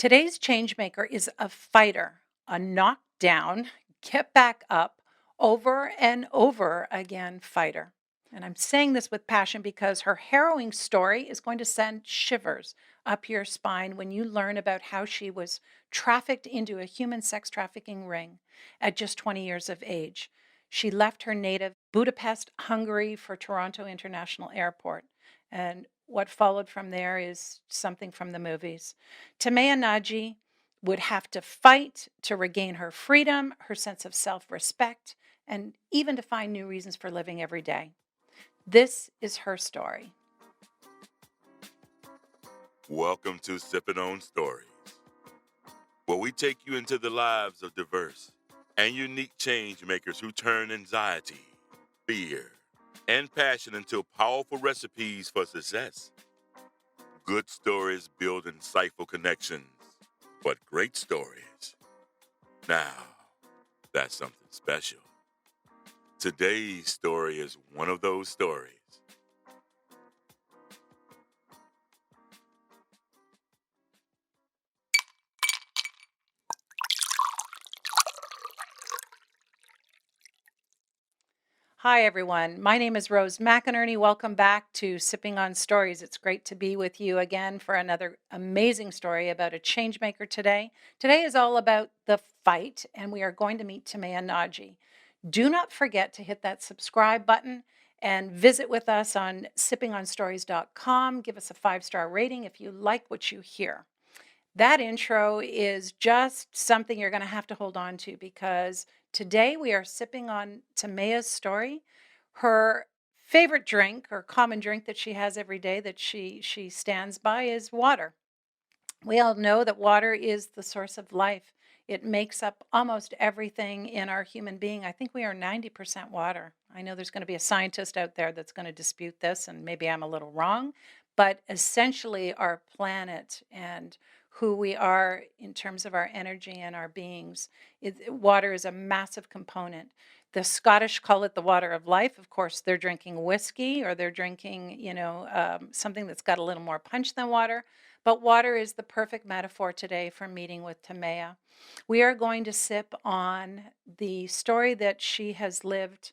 Today's changemaker is a fighter, a knockdown, get back up, over and over again fighter. And I'm saying this with passion because her harrowing story is going to send shivers up your spine when you learn about how she was trafficked into a human sex trafficking ring at just 20 years of age. She left her native Budapest, Hungary for Toronto International Airport. And what followed from there is something from the movies. Timea Nagy would have to fight to regain her freedom, her sense of self respect, and even to find new reasons for living every day. This is her story. Welcome to Sipping on Stories, where we take you into the lives of diverse and unique change makers who turn anxiety, fear, and passion into powerful recipes for success. Good stories build insightful connections, but great stories, now, that's something special. Today's story is one of those stories. Hi, everyone. My name is Rose McInerney. Welcome back to Sipping on Stories. It's great to be with you again for another amazing story about a changemaker today. Today is all about the fight, and we are going to meet Timea Nagy. Do not forget to hit that subscribe button and visit with us on sippingonstories.com. Give us a 5-star rating if you like what you hear. That intro is just something you're going to have to hold on to because today we are sipping on Timea's story. Her favorite drink or common drink that she has every day that she stands by is water. We all know that water is the source of life. It makes up almost everything in our human being. I think we are 90% water. I know there's going to be a scientist out there that's going to dispute this, and maybe I'm a little wrong, but essentially our planet and who we are in terms of our energy and our beings, water is a massive component. The Scottish call it the water of life. Of course, they're drinking whiskey or they're drinking, something that's got a little more punch than water. But water is the perfect metaphor today for meeting with Timea. We are going to sip on the story that she has lived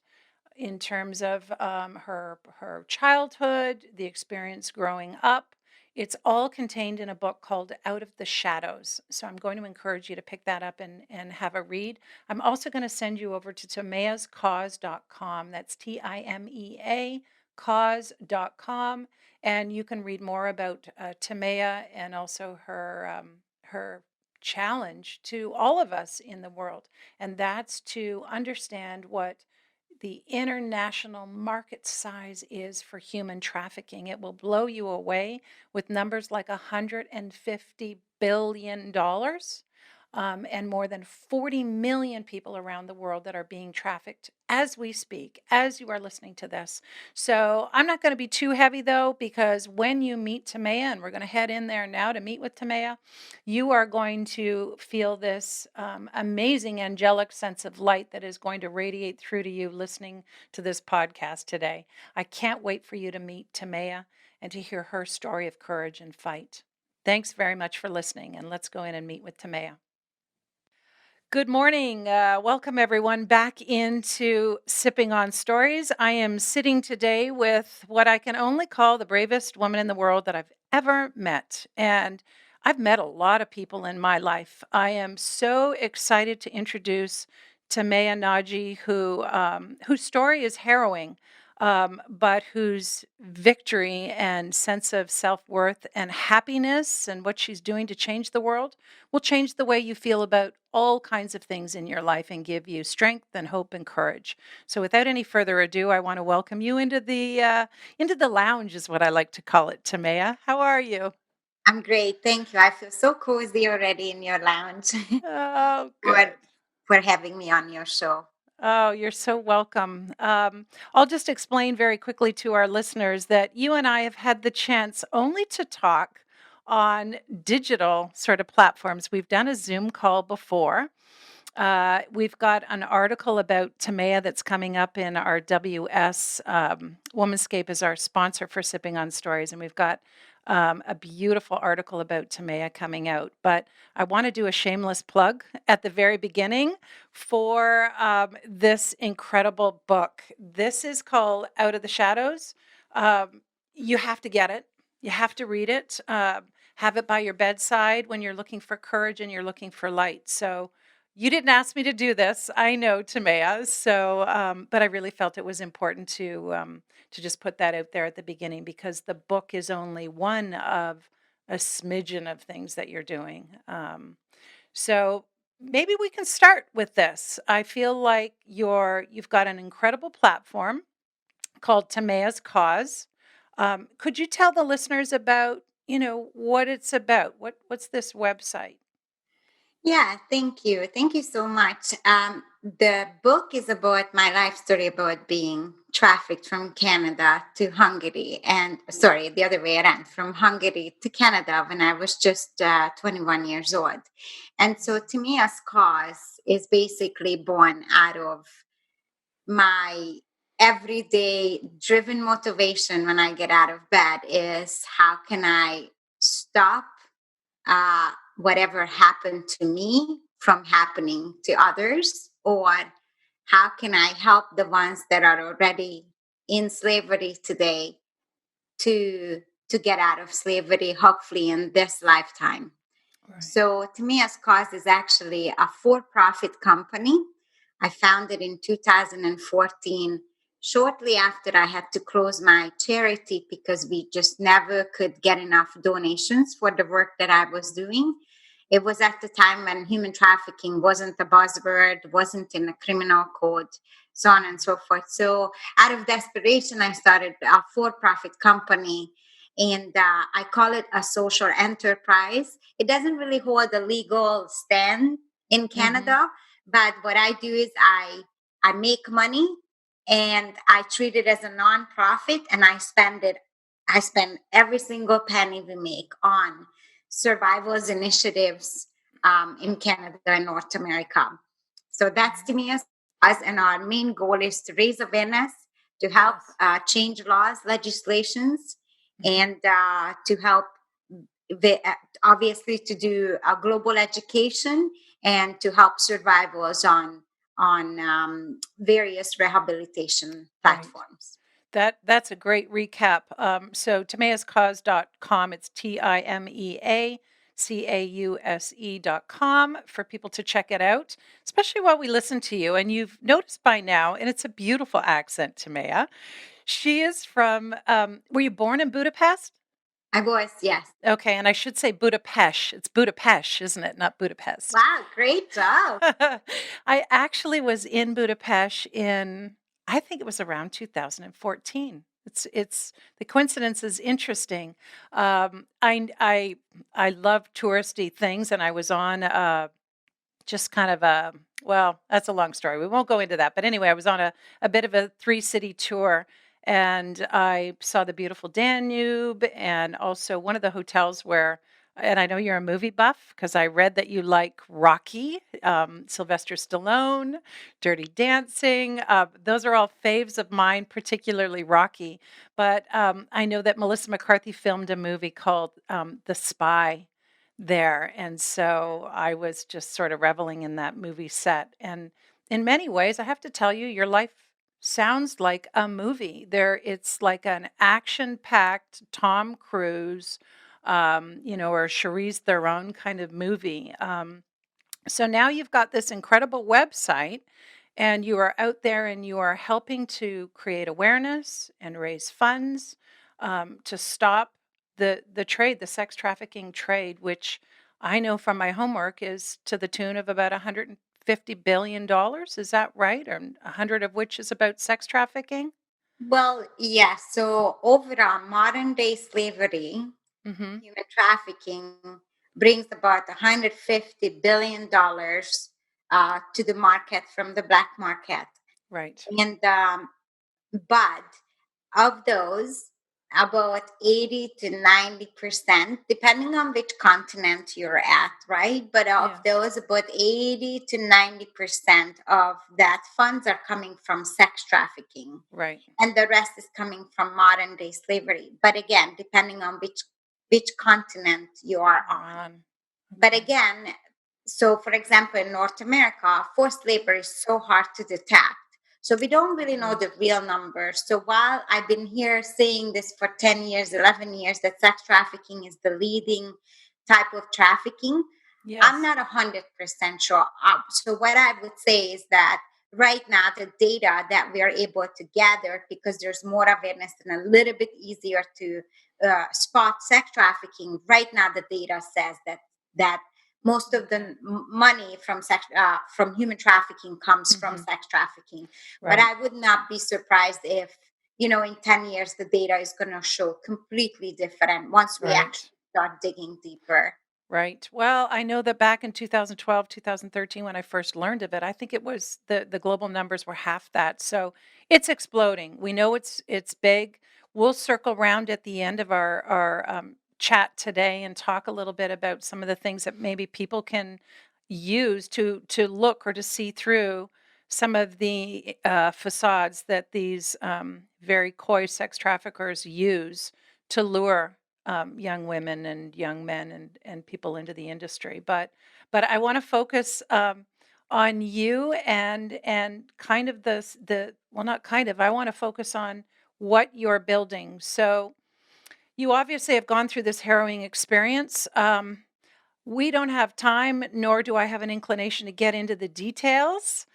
in terms of her childhood, the experience growing up. It's all contained in a book called Out of the Shadows. So I'm going to encourage you to pick that up and have a read. I'm also going to send you over to TimeasCause.com. That's TIMEA cause.com. And you can read more about Timea and also her challenge to all of us in the world. And that's to understand what the international market size is for human trafficking. It will blow you away with numbers like $150 billion. And more than 40 million people around the world that are being trafficked as we speak, as you are listening to this. So I'm not going to be too heavy though, because when you meet Timea, and we're going to head in there now to meet with Timea, you are going to feel this amazing angelic sense of light that is going to radiate through to you listening to this podcast today. I can't wait for you to meet Timea and to hear her story of courage and fight. Thanks very much for listening, and let's go in and meet with Timea. Good morning. Welcome everyone back into Sipping on Stories. I am sitting today with what I can only call the bravest woman in the world that I've ever met. And I've met a lot of people in my life. I am so excited to introduce Timea Nagy, whose story is harrowing, but whose victory and sense of self-worth and happiness and what she's doing to change the world will change the way you feel about all kinds of things in your life and give you strength and hope and courage. So without any further ado, I want to welcome you into the lounge, is what I like to call it. Timea, how are you? I'm great. Thank you. I feel so cozy already in your lounge Oh, for, good. for having me on your show. Oh, you're so welcome. I'll just explain very quickly to our listeners that you and I have had the chance only to talk on digital sort of platforms. We've done a Zoom call before. We've got an article about Timea that's coming up in our WS. Womanscape is our sponsor for Sipping on Stories, and we've got a beautiful article about Timea coming out. But I want to do a shameless plug at the very beginning for this incredible book. This is called Out of the Shadows. You have to get it. You have to read it. Have it by your bedside when you're looking for courage and you're looking for light. So you didn't ask me to do this. I know, Timea. So, but I really felt it was important to just put that out there at the beginning because the book is only one of a smidgen of things that you're doing. So maybe we can start with this. I feel like you've got an incredible platform called TimeasCause. Could you tell the listeners about, what it's about? What's this website? Yeah, thank you. Thank you so much. The book is about my life story about being trafficked from Canada to Hungary. And sorry, the other way around, from Hungary to Canada when I was just 21 years old. And so Timea's cause is basically born out of my everyday driven motivation when I get out of bed is how can I stop whatever happened to me from happening to others, or how can I help the ones that are already in slavery today to to get out of slavery, hopefully in this lifetime. Right. So Timea's Cause is actually a for-profit company. I founded in 2014, shortly after I had to close my charity because we just never could get enough donations for the work that I was doing. It was at the time when human trafficking wasn't a buzzword, wasn't in the criminal code, so on and so forth. So out of desperation, I started a for-profit company, and I call it a social enterprise. It doesn't really hold a legal stand in Mm-hmm. Canada, but what I do is I make money and I treat it as a nonprofit, and I spend every single penny we make on survivors initiatives in Canada and North America. So that's to me as and our main goal is to raise awareness, to help Yes. change laws, legislations, Mm-hmm. and to help obviously to do a global education and to help survivors on various rehabilitation Right. platforms. That's a great recap. So timeascause.com, it's TimeaCause.com for people to check it out, especially while we listen to you. And you've noticed by now, and it's a beautiful accent, Timea. She is from, were you born in Budapest? I was, yes. Okay, and I should say Budapest. It's Budapest, isn't it? Not Budapest. Wow, great job. I actually was in Budapest in, I think it was around 2014. It's the coincidence is interesting. I love touristy things, and I was on just kind of a, well, that's a long story. We won't go into that. But anyway, I was on a bit of a three-city tour, and I saw the beautiful Danube and also one of the hotels where, and I know you're a movie buff because I read that you like Rocky, Sylvester Stallone, Dirty Dancing. Those are all faves of mine, particularly Rocky. But I know that Melissa McCarthy filmed a movie called The Spy there. And so I was just sort of reveling in that movie set. And in many ways, I have to tell you, your life sounds like a movie. It's like an action-packed Tom Cruise, or Charlize Theron kind of movie. So now you've got this incredible website, and you are out there and you are helping to create awareness and raise funds to stop the trade, the sex trafficking trade, which I know from my homework is to the tune of about $150 billion. Is that right? Or 100 of which is about sex trafficking? Well, yes. So overall, modern day slavery, Mm-hmm. human trafficking brings about $150 billion to the market from the black market. Right. And but of those, about 80 to 90%, depending on which continent you're at, right? But of Yes. those, about 80 to 90% of that funds are coming from sex trafficking. Right. And the rest is coming from modern day slavery. But again, depending on which which continent you are You're on. on. But Okay. again, so for example, in North America, forced labor is so hard to detect. So we don't really know Mhm. the real numbers. So while I've been here saying this for 10 years, 11 years, that sex trafficking is the leading type of trafficking, I'm Yes. not 100% sure. So what I would say is that right now, the data that we are able to gather, because there's more awareness and a little bit easier to spot sex trafficking, right now the data says that most of the Okay. money from from human trafficking comes from Mhm. sex trafficking. But Right. I would not be surprised if, in 10 years the data is going to show completely different once we Right. actually start digging deeper. Right. Well, I know that back in 2012, 2013, when I first learned of it, I think it was the global numbers were half that. So it's exploding. We know it's big. We'll circle around at the end of our chat today and talk a little bit about some of the things that maybe people can use to look or to see through some of the facades that these very coy sex traffickers use to lure young women and young men and people into the industry. But I want to focus on you and kind of the well, not kind of. I want to focus on what you're building. So you obviously have gone through this harrowing experience. We don't have time, nor do I have an inclination to get into the details.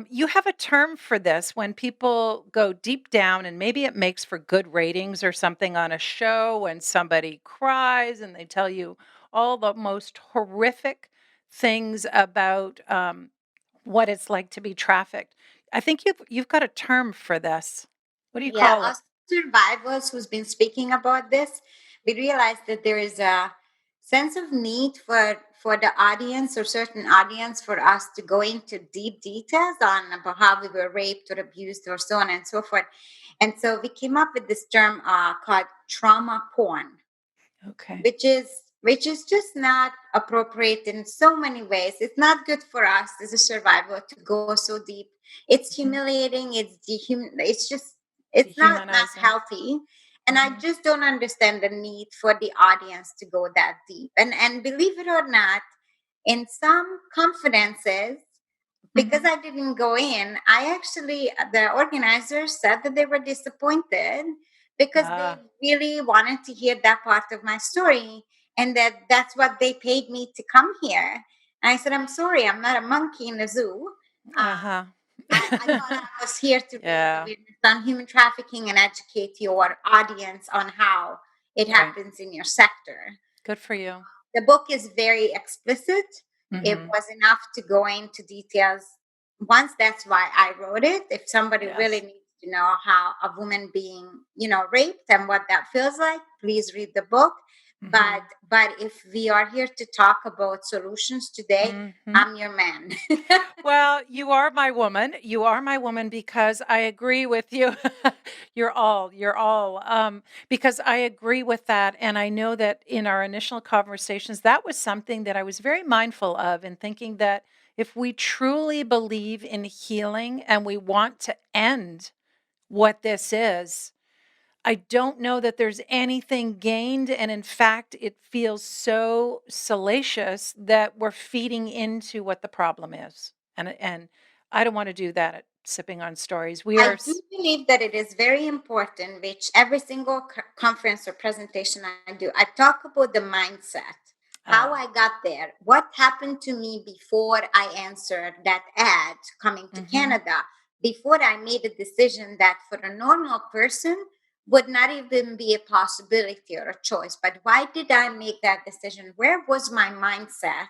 You have a term for this when people go deep down, and maybe it makes for good ratings or something on a show when somebody cries and they tell you all the most horrific things about what it's like to be trafficked. I think you've got a term for this. What do you Yeah, call it? us survivors who's been speaking about this, we realized that there is a sense of need for the audience or certain audience for us to go into deep details on about how we were raped or abused or so on and so forth. And so we came up with this term called trauma porn, Okay. which is just not appropriate in so many ways. It's not good for us as a survivor to go so deep. It's Mhm. humiliating. It's not Dehumanizing. healthy. And I Hmm. just don't understand the need for the audience to go that deep. And believe it or not, in some confidences, because Hmm. I didn't go in, the organizers said that they were disappointed because they Ah, really wanted to hear that part of my story and that's what they paid me to come here. And I said, I'm sorry, I'm not a monkey in the zoo. uh-huh. I thought I was here to raise Yeah, awareness on human trafficking and educate your audience on how it right. happens in your sector. Good for you. The book is very explicit. It Mhm. was enough to go into details. Once, that's why I wrote it. If somebody really Yes. needs to know how a woman being, raped and what that feels like, please read the book. But Mhm. but if we are here to talk about solutions today, Mhm. I'm your man. Well, you are my woman. You are my woman because I agree with you. You're all, because I agree with that, and I know that in our initial conversations, that was something that I was very mindful of in thinking that if we truly believe in healing and we want to end what this is, I don't know that there's anything gained, and in fact, it feels so salacious that we're feeding into what the problem is, and I don't wanna do that at Sipping on Stories. We are I do s believe that it is very important, which every single conference or presentation I do, I talk about the mindset, how ah, I got there, what happened to me before I answered that ad coming to mhm, Canada, before I made a decision that for a normal person would not even be a possibility or a choice. But why did I make that decision? Where was my mindset?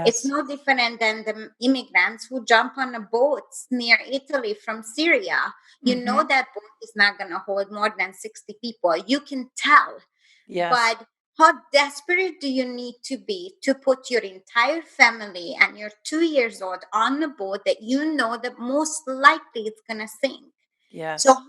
It's yes, no different than the immigrants who jump on the boats near Italy from Syria. You know mhm, that boat is not going to hold more than 60 people. You can tell. yes, But how desperate do you need to be to put your entire family and your 2 years old on a boat that you know that most likely it's going to sink? So yes,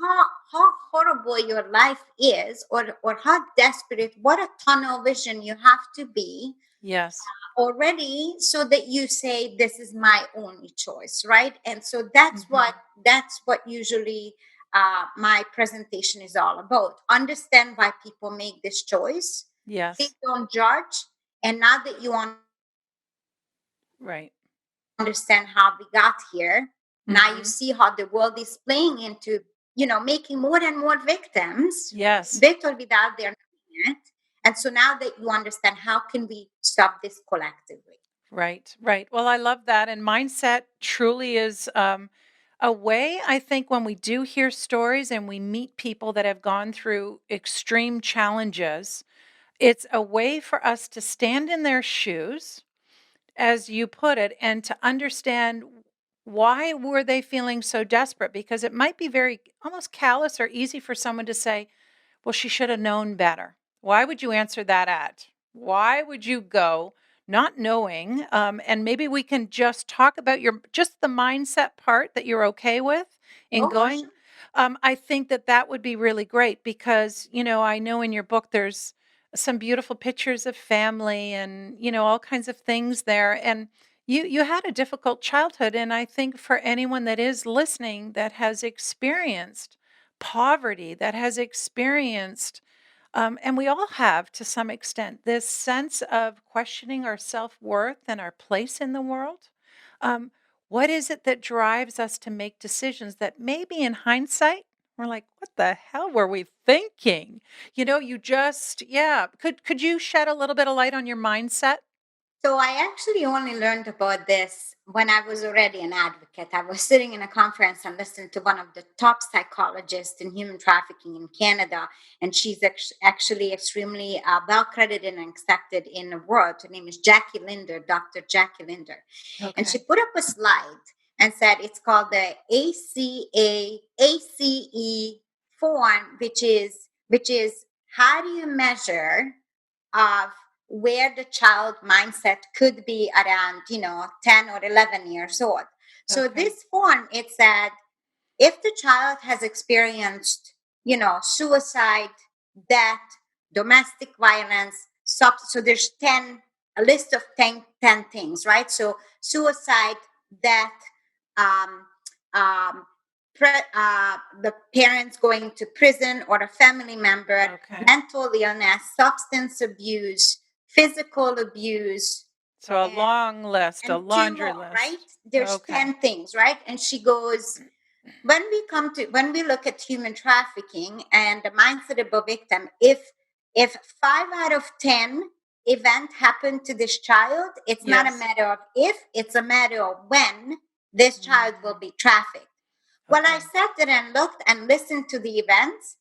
how horrible your life is, or how desperate, what a tunnel vision you have to be yes, already, so that you say this is my only choice, right? And so that's what usually my presentation is all about. Understand why people make this choice, Yes. Please don't judge. And now that you Right. understand how we got here, now you Mhm. see how the world is playing into, making more and more victims, Yes. with or without their knowing it. And so now that you understand, how can we stop this collectively? Right, right. Well, I love that. And mindset truly is a way, I think, when we do hear stories and we meet people that have gone through extreme challenges, it's a way for us to stand in their shoes, as you put it, and to understand why were they feeling so desperate, because it might be very almost callous or easy for someone to say, well, she should have known better. Why would you answer that at? Why would you go not knowing? And maybe we can just talk about just the mindset part that you're okay with in Oh, for going. sure. I think that that would be really great because, I know in your book there's some beautiful pictures of family and, all kinds of things there. And you had a difficult childhood. And I think for anyone that is listening that has experienced poverty, that has experienced, and we all have to some extent, this sense of questioning our self worth and our place in the world. Um, what is it that drives us to make decisions that maybe in hindsight, we're like, what the hell were we thinking? You just, yeah. Could you shed a little bit of light on your mindset? So I actually only learned about this when I was already an advocate. I was sitting in a conference and listened to one of the top psychologists in human trafficking in Canada, and she's actually extremely well credited and accepted in the world. Her name is Jackie Linder, Dr. Jackie Linder, and she Okay. put up a slide and said it's called the ACE form, which is how do you measure of where the child mindset could be around 10 or 11 years old. So Okay. this form, it said if the child has experienced suicide, death, domestic violence, so there's 10, a list of 10 things, right? So suicide, death, um, um, the parents going to prison or a family member, Okay. mental illness, substance abuse, physical abuse, So a and long list, a and two laundry more, right? list. There's Okay. 10 things, right? And she goes, when we look at human trafficking and the mindset of a victim, if 5 out of 10 event happened to this child, it's not a Yes. matter of if, it's a matter of when this child will Mm, be trafficked. Well, I okay. sat there and looked and listened to the events.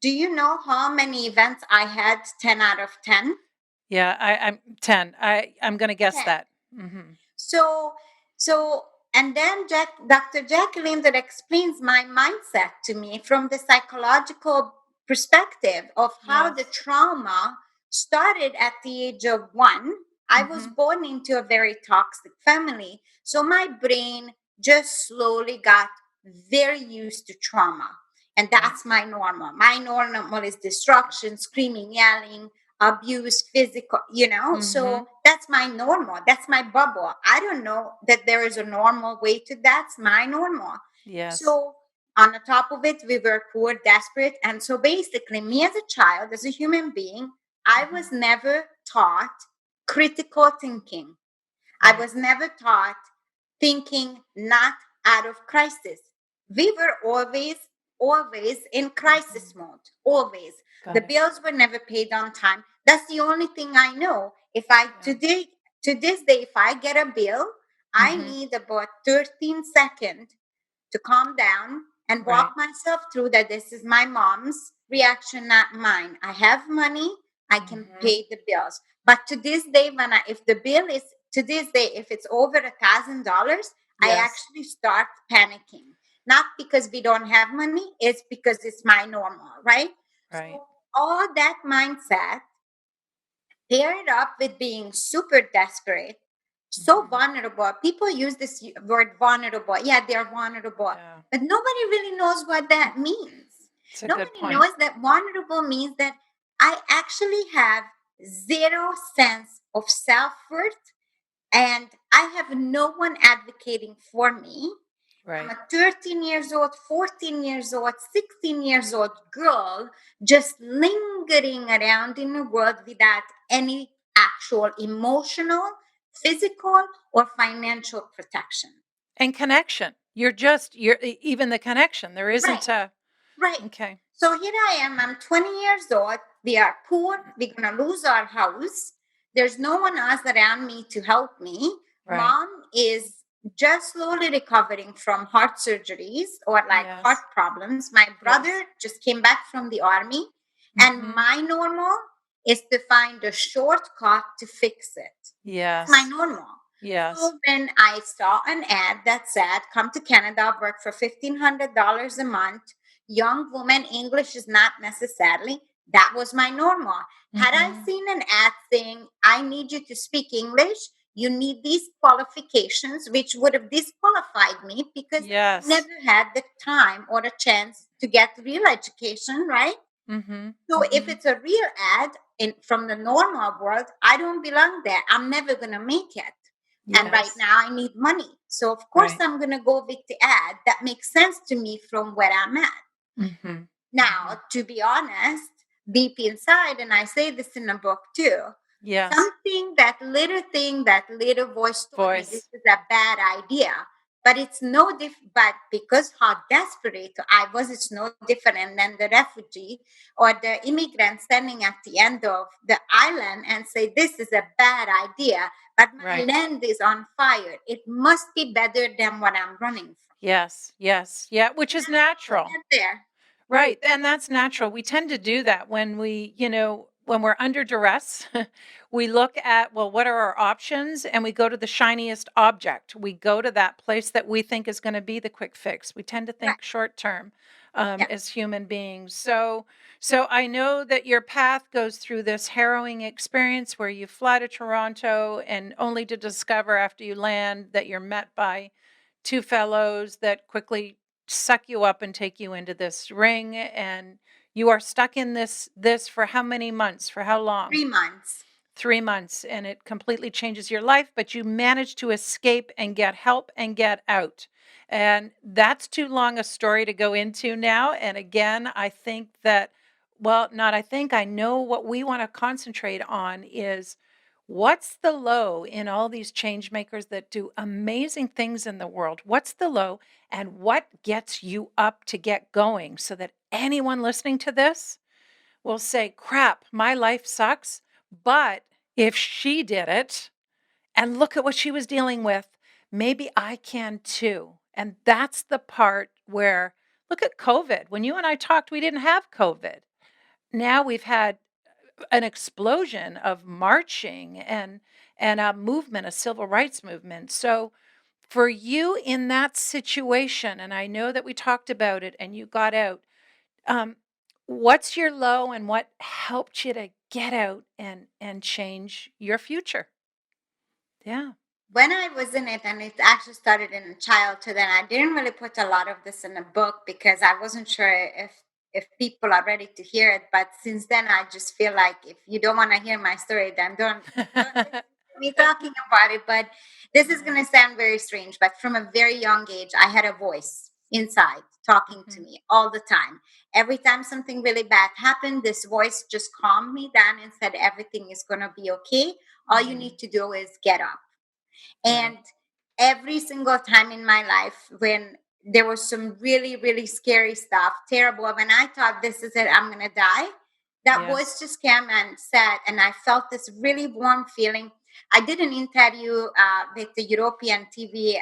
Do you know how many events I had 10 out of 10? Yeah, I'm 10. I'm gonna guess 10. that. Mhm. So, so, and then Dr. Jacqueline that explains my mindset to me from the psychological perspective of how the Yes. trauma started at the age of 1. I was Mhm. born into a very toxic family. So my brain just slowly got very used to trauma. And Right. that's my normal. My normal is destruction, screaming, yelling, abuse, physical, so Mhm. that's my normal, that's my bubble. I don't know that there is a normal way to that's my normal. Yes. So on the top of it, we were poor, desperate, and so basically me as a child, as a human being, I Mhm. was never taught critical thinking. I Right. was never taught thinking not out of crisis. We were always in crisis Mhm. mode, always. The Got it. bills were never paid on time. That's the only thing I know. If I Yeah. today to this day, if I get a bill, I Mhm. need about 13 seconds to calm down and walk Right. myself through that this is my mom's reaction, not mine. I have money, I can Mhm. pay the bills. But to this day, if the bill is to this day, if it's over $1,000, I Yes. actually start panicking. Not because we don't have money, it's because it's my normal, right? Right. So all that mindset paired up with being super desperate, so Mhm. vulnerable. People use this word vulnerable. Yeah, they're vulnerable, Yeah. but nobody really knows what that means. It's a good Nobody point. knows that vulnerable means that I actually have zero sense of self worth and I have no one advocating for me. I'm Right. a 13 years old, 14 years old, 16 years old girl just lingering around in the world without any actual emotional, physical, or financial protection. And connection. Even the connection. There Right. isn't a, Right. okay. So here I am. I'm 20 years old. We are poor. We're going to lose our house. There's no one else around me to help me. Right. Mom is just slowly recovering from heart surgeries or like heart Yes. problems. My Yes. brother just came back from the army, and Mm-hmm. my normal is to find a shortcut to fix it. That's my Yes. normal. Yes. So when I saw an ad that said, come to Canada, work for $1,500 a month, young woman, English is not necessarily, that was my normal. Had I Mm-hmm. seen an ad saying, I need you to speak English, you need these qualifications, which would have disqualified me because I Yes. never had the time or a chance to get real education, right? Mm-hmm. So if Mm-hmm. it's a real ad from the normal world, I don't belong there. I'm never going to make it. And right Yes. now I need money. So of course Right. I'm going to go with the ad that makes sense to me from where I'm at. Mm-hmm. Mm-hmm. Now, to be honest, deep inside, and I say this in a book too, Yes. something, that little thing, that little voice told me this Voice. is a bad idea. But it's no different. But because how desperate I was, it's no different than the refugee or the immigrant standing at the end of the island and say, "This is a bad idea, but my Right. land is on fire. It must be better than what I'm running from." Yes. Yes. Yeah. Which is So natural. get there, right? Right, and that's natural. We tend to do that when when we're under duress, we look at, well, what are our options? And we go to the shiniest object. We go to that place that we think is going to be the quick fix. We tend to Right. think short term Yeah. as human beings. So I know that your path goes through this harrowing experience where you fly to Toronto and only to discover after you land that you're met by two fellows that quickly suck you up and take you into this ring, and you are stuck in this for how many months? For how long? 3 months. 3 months, and it completely changes your life, but you manage to escape and get help and get out. And that's too long a story to go into now. And again, I think that, well, not I think, I know what we want to concentrate on is what's the low in all these change makers that do amazing things in the world? What's the low and what gets you up to get going so that anyone listening to this will say, crap, my life sucks. But if she did it and look at what she was dealing with, maybe I can too. And that's the part where, look at COVID. When you and I talked, we didn't have COVID. Now we've had an explosion of marching and a movement, a civil rights movement. So for you in that situation, and I know that we talked about it and you got out, um, what's your low and what helped you to get out and change your future? Yeah. When I was in it, and it actually started in childhood, and I didn't really put a lot of this in a book because I wasn't sure if people are ready to hear it. But since then, I just feel like if you don't want to hear my story, then don't listen to me talking about it. But this is Yeah. going to sound very strange. But from a very young age, I had a voice inside talking to Mhm. me all the time. Every time something really bad happened, this voice just calmed me down and said, "Everything is going to be okay. All you Mhm. need to do is get up." Right. And every single time in my life when there was some really, really scary stuff, terrible, when I thought this is it, I'm going to die, that Yes. voice just came and said, and I felt this really warm feeling. I did an interview with the European TV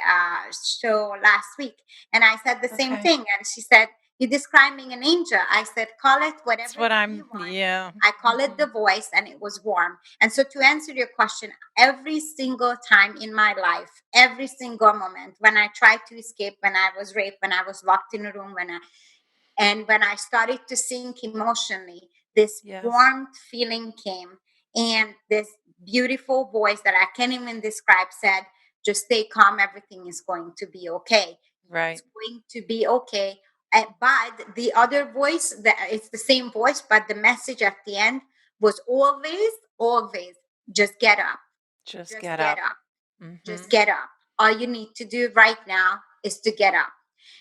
show last week, and I said the same Okay. thing. And she said, "You're describing an angel." I said, "Call it That's whatever what you I'm, want." yeah. I call it the Mhm. voice, and it was warm. And so, to answer your question, every single time in my life, every single moment, when I tried to escape, when I was raped, when I was locked in a room, when I started to sink emotionally, this Yes. warm feeling came, and this beautiful voice that I can't even describe said, "Just stay calm. Everything is going to be okay. Right. It's going to be okay." But the other voice, it's the same voice, but the message at the end was always, always, just get up, Just just get get up. up, just Mhm. get up. All you need to do right now is to get up.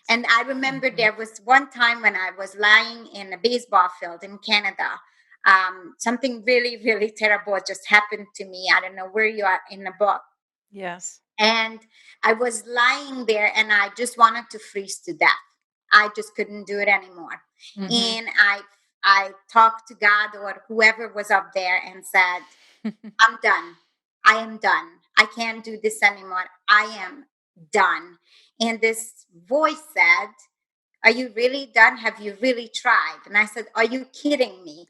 And I remember Mhm. there was one time when I was lying in a baseball field in Canada. Something really, really terrible just happened to me. I don't know where you are in the book. Yes. And I was lying there and I just wanted to freeze to death. I just couldn't do it anymore. Mhm. And I talked to God or whoever was up there and said, I'm done. I am done. I can't do this anymore. I am done. And this voice said, are you really done? Have you really tried? And I said, are you kidding me?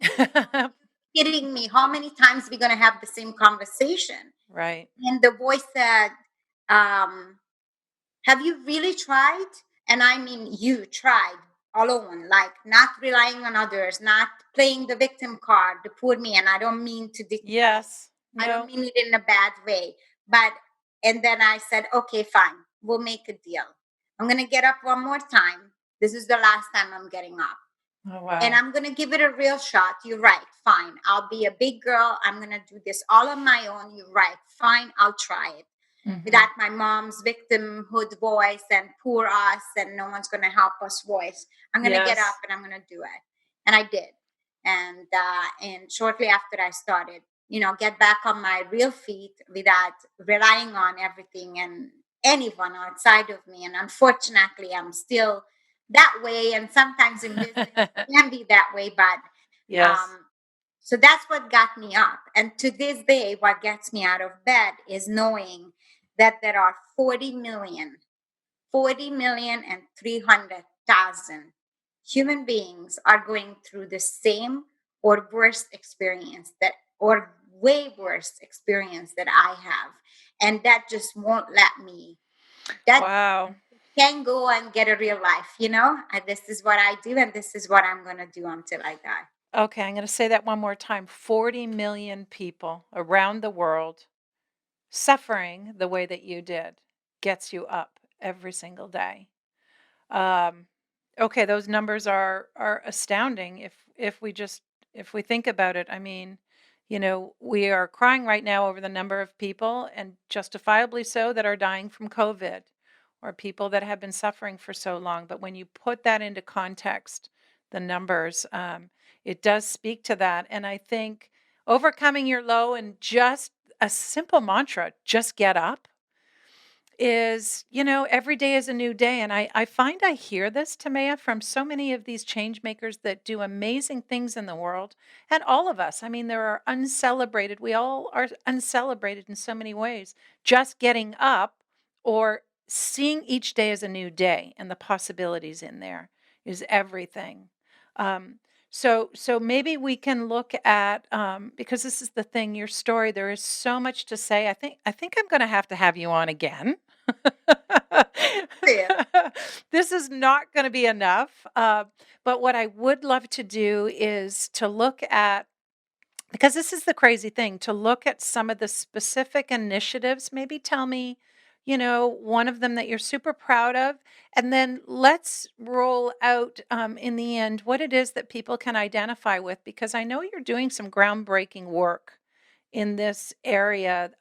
Kidding me? How many times are we going to have the same conversation? Right. And the voice said, um, have you really tried? And I mean, you tried alone, like not relying on others, not playing the victim card, the poor me. And I don't mean to Yes. I don't No. mean it in a bad way, but and then I said, okay, fine, we'll make a deal. I'm gonna get up one more time. This is the last time I'm getting up. Oh, And wow. I'm gonna give it a real shot. You're right, fine. I'll be a big girl. I'm gonna do this all on my own. You're right, fine, I'll try it. Mhm. Without my mom's victimhood voice and poor us and no one's gonna help us voice. I'm gonna get up Yes. and I'm gonna do it. And I did. And shortly after I started, get back on my real feet without relying on everything and anyone outside of me. And unfortunately, I'm still that way. And sometimes in business, it can be that way. But Yes. so that's what got me up. And to this day, what gets me out of bed is knowing that there are 40,300,000 human beings are going through the same or worse experience that or way worse experience that I have. And that just won't let me that Wow. can go and get a real life. This is what I do and this is what I'm going to do until I die. Okay, I'm going to say that one more time. 40 million people around the world suffering the way that you did gets you up every single day. Um, okay, those numbers are astounding if we think about it. I mean, we are crying right now over the number of people, and justifiably so, that are dying from COVID, or people that have been suffering for so long. But when you put that into context, the numbers, it does speak to that. And I think overcoming your low and just a simple mantra, just get up, is, every day is a new day. And I find I hear this, Timea, from so many of these change makers that do amazing things in the world. And all of us, I mean, there are uncelebrated, we all are uncelebrated in so many ways. Just getting up or seeing each day as a new day and the possibilities in there is everything. Um, so maybe we can look at, because this is the thing, your story, there is so much to say. I think I'm going to have you on again. Yeah. This is not going to be enough. But what I would love to do is to look at, because this is the crazy thing, to look at some of the specific initiatives. Maybe tell me, one of them that you're super proud of. And then let's roll out, in the end, what it is that people can identify with, because I know you're doing some groundbreaking work in this area.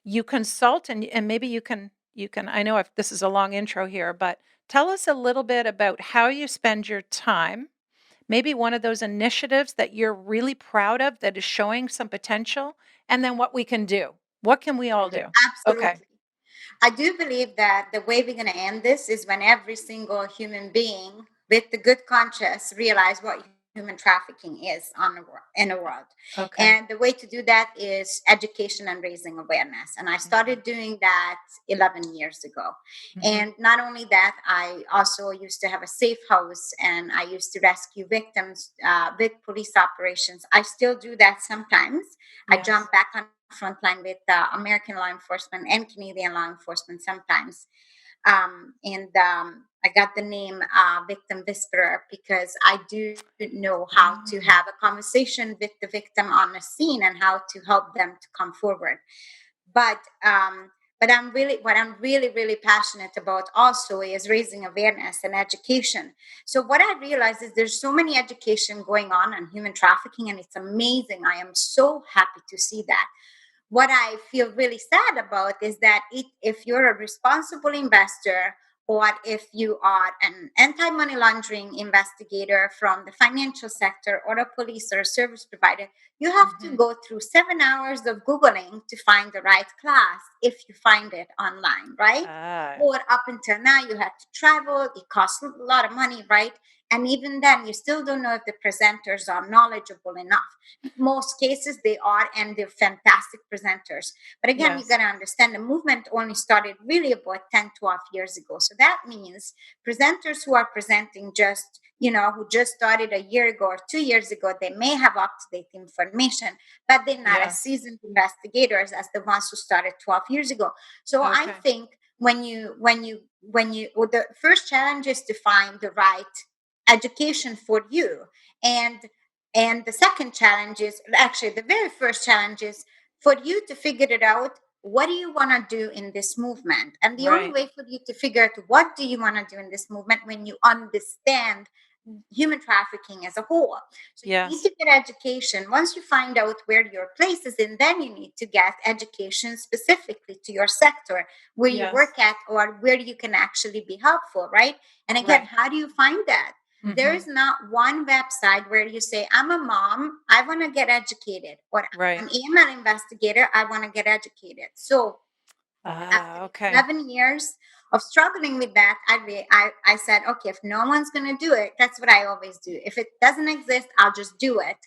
You consult, and maybe you can, I know if this is a long intro here, but tell us a little bit about how you spend your time, maybe one of those initiatives that you're really proud of that is showing some potential, and then what we can do. What can we all do? Okay. Absolutely. I do believe that the way we're going to end this is when every single human being with the good conscience realize what human trafficking is in the world. Okay. And the way to do that is education and raising awareness. And I Mhm. started doing that 11 years ago. Mhm. And not only that, I also used to have a safe house and I used to rescue victims with police operations. I still do that sometimes. I Yes. jump back on frontline with American law enforcement and Canadian law enforcement sometimes. And I got the name Victim Whisperer because I do know how to Oh. have a conversation with the victim on the scene and how to help them to come forward. But what I'm really, really passionate about also is raising awareness and education. So what I realized is there's so many education going on human trafficking, and it's amazing. I am so happy to see that. What I feel really sad about is that if you're a responsible investor or if you are an anti-money laundering investigator from the financial sector or a police or a service provider, you have to Mhm. go through 7 hours of Googling to find the right class if you find it online, right? Ah, Or up until now, you have to travel, it costs a lot of money, right? And even then, you still don't know if the presenters are knowledgeable enough. Most cases they are, and they're fantastic presenters. But again, you got yes. to understand the movement only started really about 10, 12 years ago. So that means presenters who are presenting just, who just started a year ago or 2 years ago, they may have up to date information, but they're not as Yes. seasoned investigators as the ones who started 12 years ago. So I Okay. think well, the first challenge is to find the right education for you. And the second challenge is, actually the very first challenge is for you to figure it out. What do you want to do in this movement? And the only Right. way for you to figure out what do you want to do in this movement, when you understand human trafficking as a whole. So you need Yes. to get education. Once you find out where your place is in, then you need to get education specifically to your sector, where you Yes. work at, or where you can actually be helpful, right? And again, Right. how do you find that? There is Mhm. not one website where you say, I'm a mom, I want to get educated, or Right. I'm an EML investigator, I want to get educated. So after Ah, okay. 11 years of struggling with that, I said, okay, if no one's going to do it, that's what I always do. If it doesn't exist, I'll just do it,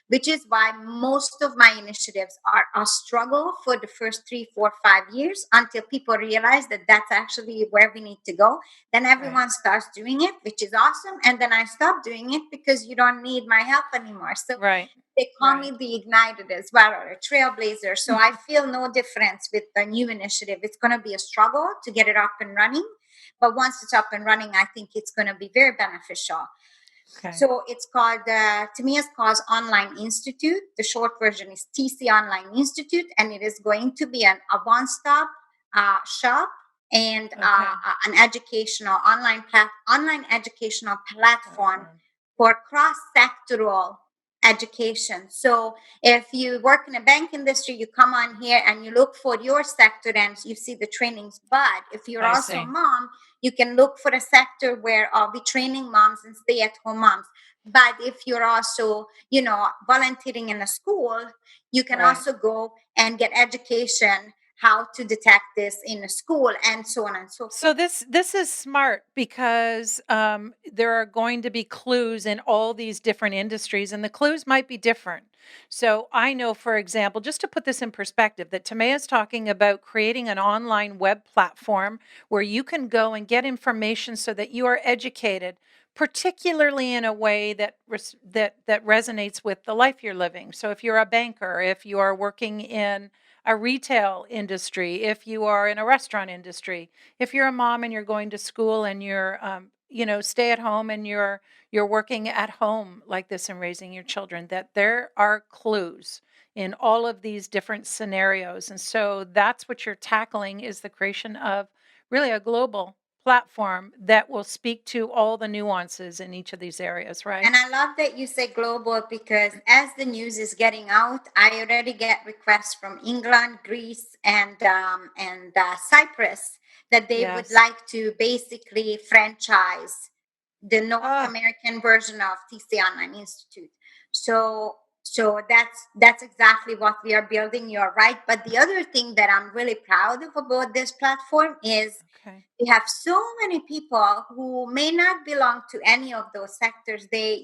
which is why most of my initiatives are a struggle for the first 3, 4, 5 years until people realize that that's actually where we need to go. Then Right. everyone starts doing it, which is awesome. And then I stop doing it because you don't need my help anymore. So Right. they call me Right. the ignited as well, or a trailblazer. So I feel no difference with the new initiative. It's going to be a struggle to get it up and running, but once it's up and running, I think it's going to be very beneficial. Okay. So it's called the TimeasCause Online Institute. The short version is TC Online Institute, and it is going to be a one-stop shop and Okay. an educational online educational platform Platform. for cross-sectoral education. So if you work in a bank industry, you come on here and you look for your sector and you see the trainings. But if you're I also a see. mom, you can look for a sector where I'll be training moms and stay at home moms. But if you're also, volunteering in a school, you can Right. also go and get education how to detect this in a school, and so on and so So forth. this is smart because there are going to be clues in all these different industries, and the clues might be different. So I know, for example, just to put this in perspective, that Timea is talking about creating an online web platform where you can go and get information so that you are educated, particularly in a way that that resonates with the life you're living. So if you're a banker, if you are working in a retail industry, if you are in a restaurant industry, if you're a mom and you're going to school and you're stay at home and you're working at home like this and raising your children, that there are clues in all of these different scenarios. And so that's what you're tackling, is the creation of really a global platform that will speak to all the nuances in each of these areas, right? And I love that you say global, because as the news is getting out, I already get requests from England, Greece, and Cyprus that they would Yes. like to basically franchise the North Ah, American version of TC Online Institute. So that's exactly what we are building. You're right. But the other thing that I'm really proud of about this platform is okay. we have so many people who may not belong to any of those sectors. They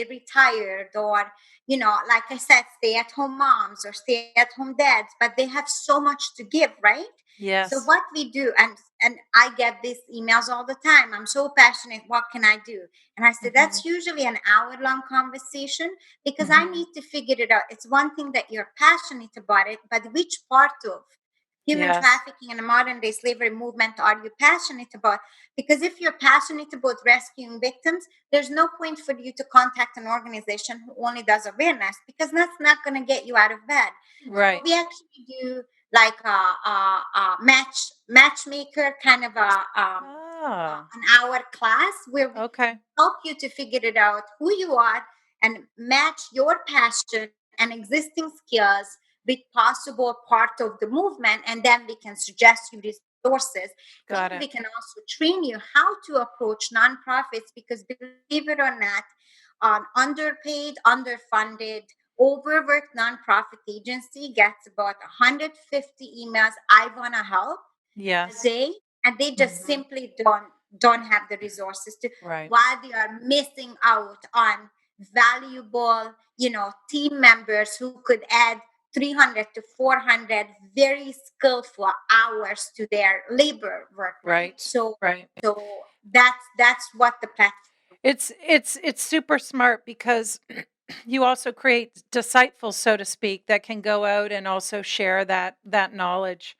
retired, or like I said, stay at home moms or stay at home dads, but they have so much to give, right? So Yes. what we do, and I get these emails all the time, I'm so passionate, what can I do? And I said, Hmm. that's usually an hour-long conversation, because I Hmm. need to figure it out. It's one thing that you're passionate about it, but which part of human Yes. trafficking and the modern day slavery movement are you passionate about? Because if you're passionate about rescuing victims, there's no point for you to contact an organization who only does awareness, because that's not going to get you out of bed. So Right. we actually do like a matchmaker kind of Ah, an hour class where we okay. help you to figure it out who you are and match your passion and existing skills with possible part of the movement, and then we can suggest you resources. Got Then it. we can also train you how to approach nonprofits, because believe it or not, underpaid, underfunded, overworked nonprofit agency gets about 150 emails, I want to help, a Yes. day, and they just Mhm. simply don't have the resources to, Right. while they are missing out on valuable, team members who could add 300 to 400 very skillful hours to their labor workload. Right. So Right. that's what the platform. It's super smart because you also create disciples, so to speak, that can go out and also share that knowledge.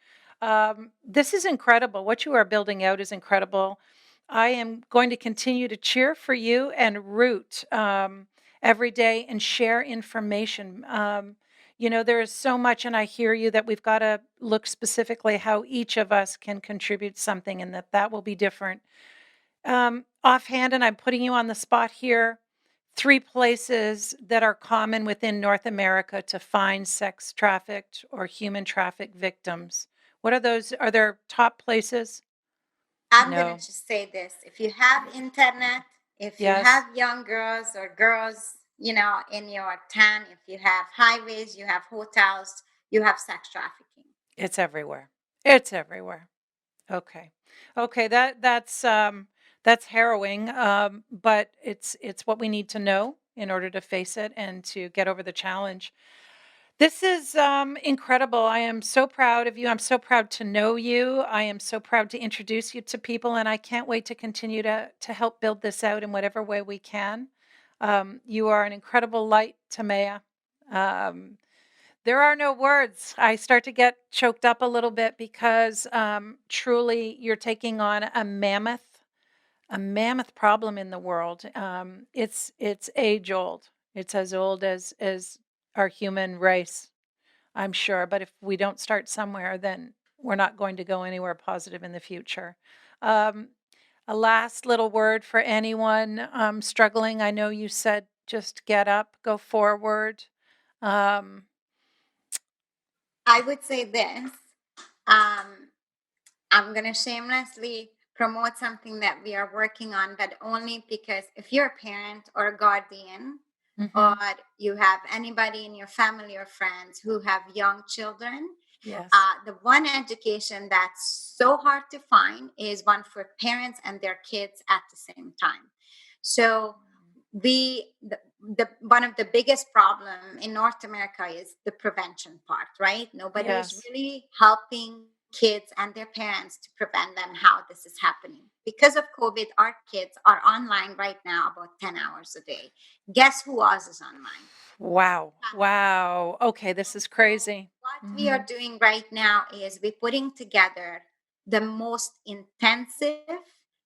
This is incredible. What you are building out is incredible. I am going to continue to cheer for you and root every day and share information. There is so much, and I hear you that we've got to look specifically how each of us can contribute something, and that will be different. Offhand, and I'm putting you on the spot here, 3 places that are common within North America to find sex trafficked or human traffic victims. What are those? Are there top places? I'm going to No. just say this. If you have internet, if you Yes, have young girls or girls, in your town, if you have highways, you have hotels, you have sex trafficking. it's everywhere. It's everywhere. Okay. Okay, that's harrowing, but it's what we need to know in order to face it and to get over the challenge. This is incredible. I am so proud of you. I'm so proud to know you. I am so proud to introduce you to people, and I can't wait to continue to help build this out in whatever way we can. You are an incredible light, Timea. Um, there are no words. I start to get choked up a little bit because truly you're taking on a mammoth problem in the world. It's age old. It's as old as our human race, I'm sure. But if we don't start somewhere, then we're not going to go anywhere positive in the future. Um, a last little word for anyone struggling. I know you said just get up, go forward. Um, I would say this. Um, I'm going to shamelessly promote something that we are working on, but only because if you're a parent or a guardian, or mhm. you have anybody in your family or friends who have young children, Yes. the one education that's so hard to find is one for parents and their kids at the same time. So the one of the biggest problem in North America is the prevention part, right? Nobody is Yes. really helping kids and their parents to prevent them how this is happening. Because of COVID, our kids are online right now about 10 hours a day. Guess who else is online? Wow. Wow. Okay, this is So crazy. what we are Mhm. doing right now is we're putting together the most intensive,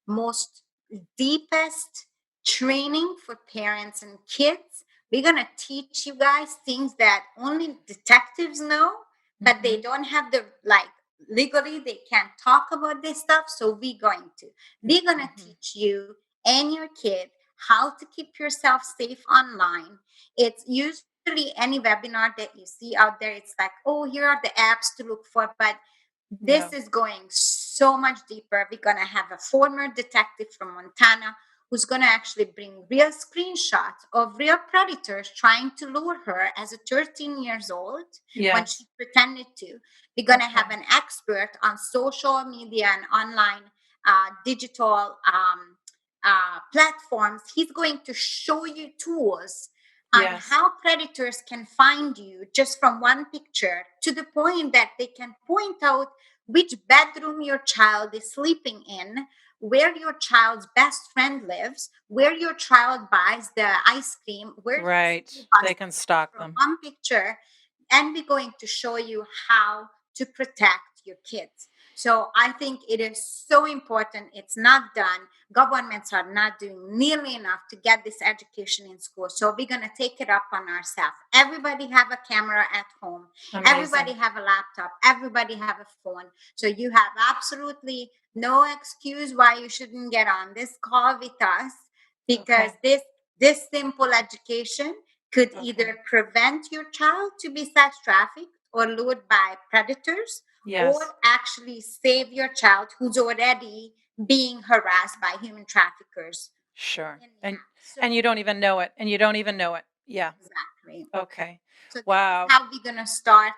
most deepest training for parents and kids. We're going to teach you guys things that only detectives know, but they Mhm. don't have the, like, legally they can't talk about this stuff. So we're going to Mhm. teach you and your kid how to keep yourself safe online. It's usually any webinar that you see out there, it's like, oh, here are the apps to look for, but this No. is going so much deeper. We're going to have a former detective from Montana who's going to actually bring real screenshots of real predators trying to lure her as a 13 years old when she Yes. pretended to. We're going to have Okay. an expert on social media and online digital platforms. He's going to show you tools on Yes. how predators can find you just from one picture, to the point that they can point out which bedroom your child is sleeping in, where your child's best friend lives, where your child buys the ice cream, where the school Right. bus They can stalk from them. one picture. And we're going to show you how to protect your kids. So I think it is so important. It's not done. Governments are not doing nearly enough to get this education in school. So we're going to take it up on ourselves. Everybody have a camera at home. Everybody Amazing. have a laptop. Everybody have a phone. So you have absolutely no excuse why you shouldn't get on this call with us, because Okay. this simple education could Okay. either prevent your child to be sex trafficked or lured by predators, or Yes. actually save your child who's already being harassed by human traffickers Sure. in the app. And you So don't even know it. And you don't even know it. Yeah. exactly. Okay. Okay. So this is Wow. how we're gonna start.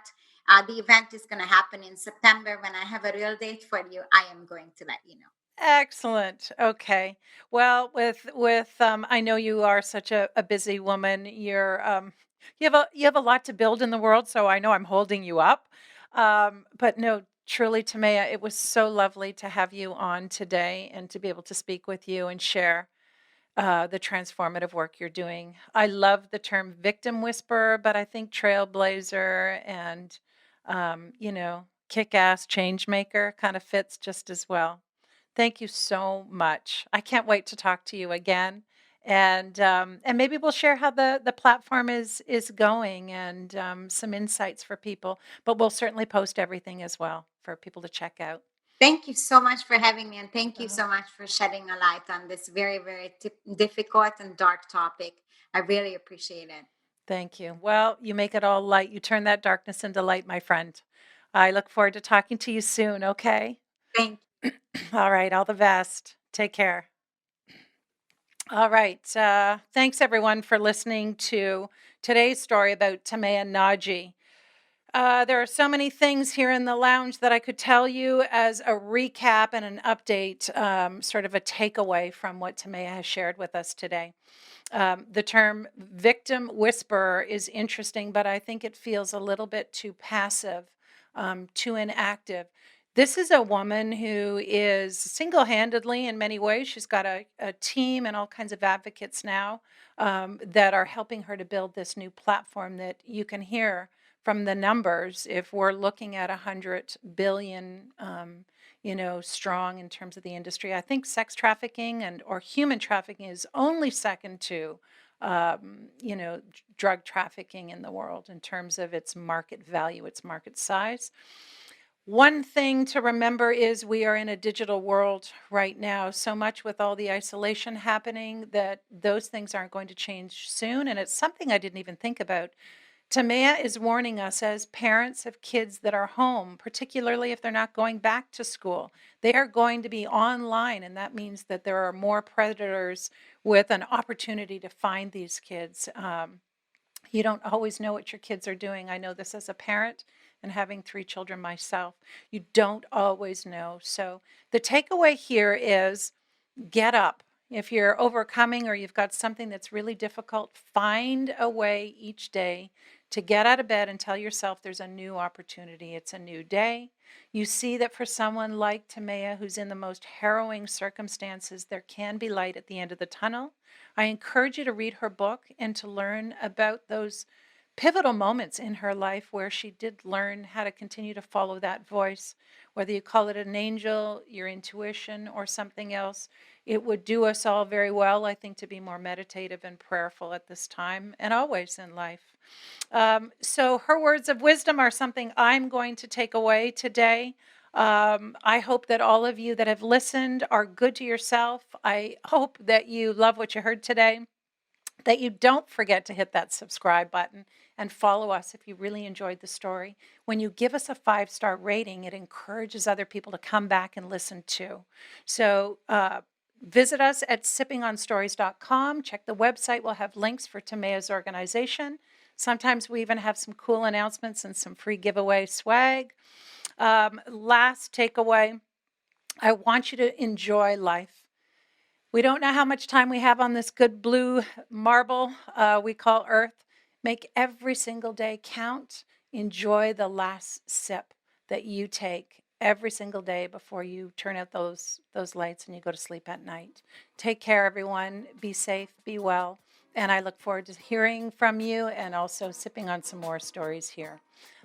The event is gonna happen in September. When I have a real date for you, I am going to let you know. Excellent. Okay. Well, with I know you are such a busy woman. You have a lot to build in the world, so I know I'm holding you up. But no, truly, Timea, it was so lovely to have you on today and to be able to speak with you and share the transformative work you're doing. I love the term victim whisperer, but I think trailblazer and kick-ass change maker kind of fits just as well. Thank you so much. I can't wait to talk to you again. And maybe we'll share how the platform is going and some insights for people. But we'll certainly post everything as well for people to check out. Thank you so much for having me, and thank you Uh, so much for shedding a light on this very, very difficult and dark topic. I really appreciate it. Thank you. Well, you make it all light. You turn that darkness into light, my friend. I look forward to talking to you soon. Okay. Thank All right. All the best. Take care. All right. Thanks, everyone, for listening to today's story about Timea Nagy. There are so many things here in the lounge that I could tell you as a recap and an update, sort of a takeaway from what Timea has shared with us today. The term victim whisperer is interesting, but I think it feels a little bit too passive, too inactive. This is a woman who is single handedly, in many ways, she's got a team and all kinds of advocates now that are helping her to build this new platform that you can hear from the numbers. If we're looking at 100 billion strong in terms of the industry. I think sex trafficking or human trafficking is only second to, drug trafficking in the world in terms of its market value, its market size. One thing to remember is we are in a digital world right now, so much with all the isolation happening that those things aren't going to change soon. And it's something I didn't even think about. Timea is warning us as parents of kids that are home, particularly if they're not going back to school. They are going to be online, and that means that there are more predators with an opportunity to find these kids. You don't always know what your kids are doing. I know this as a parent and having 3 children myself. You don't always know. So the takeaway here is get up. If you're overcoming or you've got something that's really difficult, find a way each day to get out of bed and tell yourself there's a new opportunity. It's a new day. You see that for someone like Timea, who's in the most harrowing circumstances, there can be light at the end of the tunnel. I encourage you to read her book and to learn about those pivotal moments in her life where she did learn how to continue to follow that voice, whether you call it an angel, your intuition, or something else. It would do us all very well, I think, to be more meditative and prayerful at this time and always in life. So her words of wisdom are something I'm going to take away today. I hope that all of you that have listened are good to yourself. I hope that you love what you heard today, that you don't forget to hit that subscribe button and follow us if you really enjoyed the story. When you give us a 5-star rating, it encourages other people to come back and listen too. So visit us at sippingonstories.com. Check the website. We'll have links for Timea's organization. Sometimes we even have some cool announcements and some free giveaway swag. Last takeaway, I want you to enjoy life. We don't know how much time we have on this good blue marble we call Earth. Make every single day count. Enjoy the last sip that you take every single day before you turn out those lights and you go to sleep at night. Take care, everyone. Be safe, be well. And I look forward to hearing from you and also sipping on some more stories here.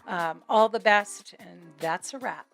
All the best, and that's a wrap.